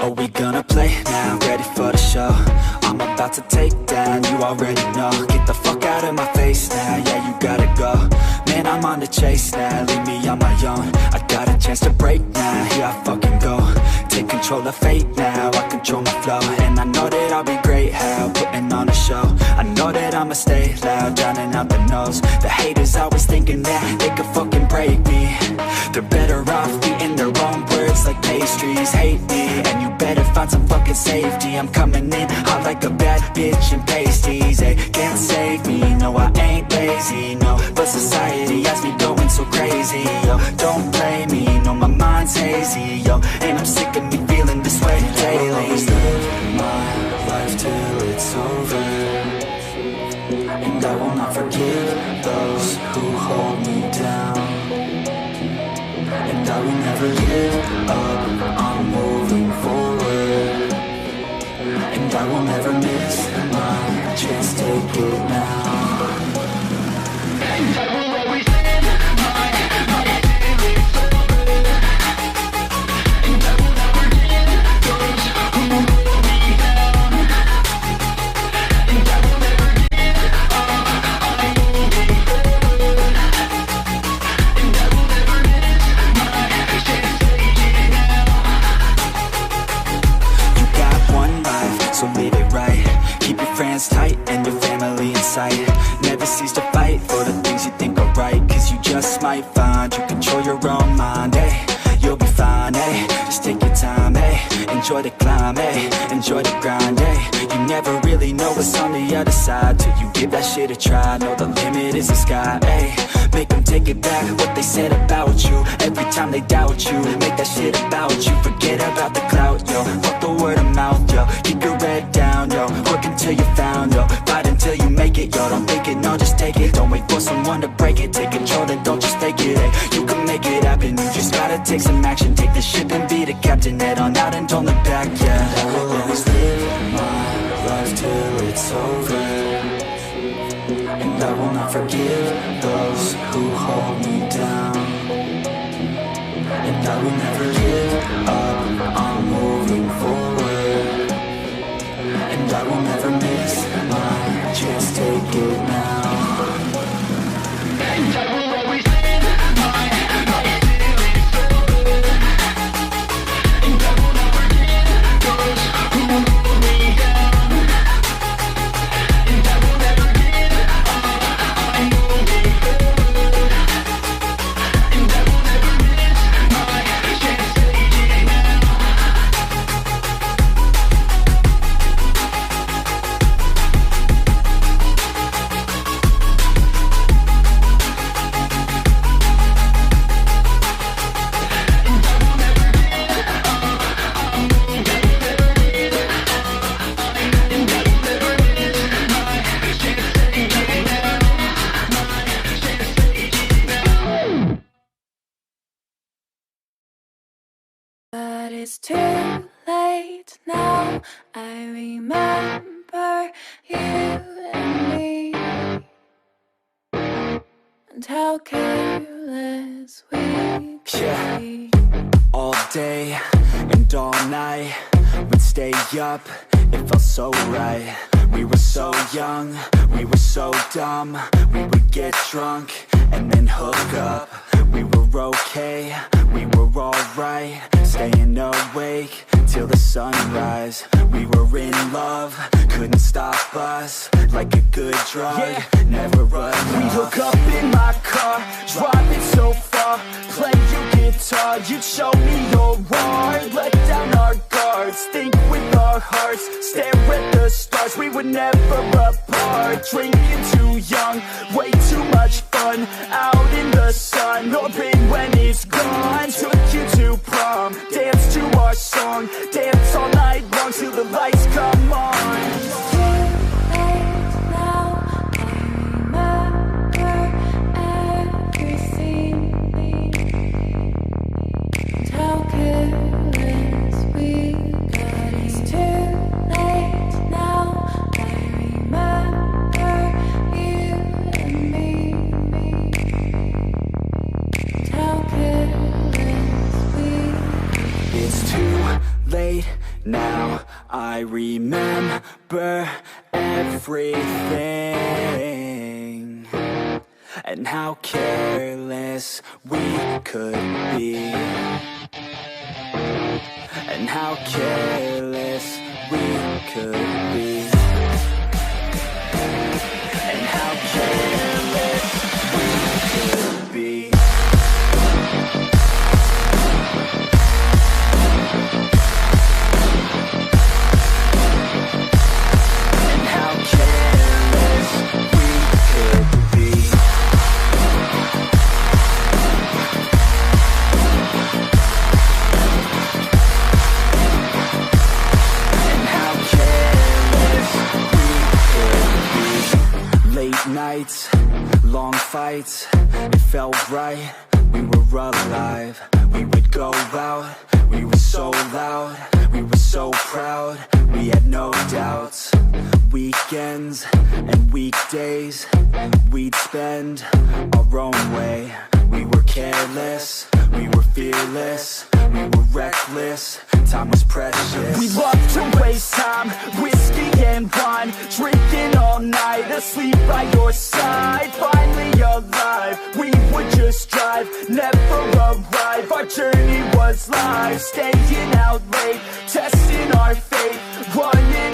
Are we gonna play now? Ready for the show? I'm about to take down, you already know. Get the fuck out of my face now, yeah, you gotta go. Man, I'm on the chase now, leave me on my own. I got a chance to break now, here I fucking go. Take control of fate now, I control my flow. And I know that I'll be great, how putting on a show. I know that I'ma stay loud, drowning out the noise. The haters always thinking that they could fucking break me. They're better off eating their own words like pastries. Hate me, and you better find some fucking safety. I'm coming in hot like a bad bitch in pasties. They can't save me, no I ain't lazy, no. But society has me going so crazy, yo. Don't blame me, no my mind's hazy, yo. And I'm sick of me feeling this way daily. I'll always live my life till it's over, and I will not forgive those who hold me down. And I will never give up, I'm moving forward. And I will never miss my chance, take it now. And I will always live my life till it's over. And I will never give those who hold me down. And I will never give up, I'm moving forward. And I will never miss my chance, take it now. You got one life, so live it right. Keep your friends tight and your family in sight. Never cease to fight for the things you think are right. Cause you just might find you control your own mind, eh? You'll be fine, eh? Just take your time, eh? Enjoy the climb, eh? Enjoy the grind, eh? You never really know what's on the other side till you give that shit a try. Know the limit is the sky, eh? Make them take it back, what they said about you. Every time they doubt you, make that shit about you. Forget about the clout, yo. Fuck the word of mouth, yo. Keep your head down, yo. Work until you found, yo. Fight until you make it, yo. Don't think it, no, just take it. Don't wait for someone to break it. Take control and don't just fake it, eh? You can make it happen, you just gotta take some action. Take the ship and be the captain. Head on out and don't look back, yeah. I will always live my life till it's over. And I will not forgive those who hold me down. And I will never give up, I'm moving forward. And I will never miss my chance, take it now. And I will always live my life till it's over. And I will never give those who hold me down. And I will never give up, I'm moving forward. And I will never miss my chance, take it now. But it's too late now. I remember you and me, and how careless we could be. All day and all night, we'd stay up, it felt so right. We were so young, we were so dumb. We would get drunk and then hook up. We were okay, we were alright. Staying awake till the sunrise. We were in love, couldn't stop us. Like a good drug, never enough. We hook up in my car, driving so far. Play your guitar, you'd show me your art. Let down our guards, think with our hearts. Stare at the stars, we were never apart. Drinking too young, way too much fun. Out in the sun, hoping when it's gone. Took you to prom, dance to our song. Dance all night long till the lights come on. It's too late now. I remember I remember everything, and how careless we could be, and how careless we could be, and how careless we could be. Nights, long fights, it felt right, we were alive. We would go out, we were so loud, we were so proud, we had no doubts. Weekends and weekdays, we'd spend our own way. We were careless, we were fearless, we were reckless, time was precious. We loved to waste time, whiskey and wine, drinking all night, asleep by your side. Finally alive, we would just drive, never arrive. Our journey was live, staying out late, testing our fate, running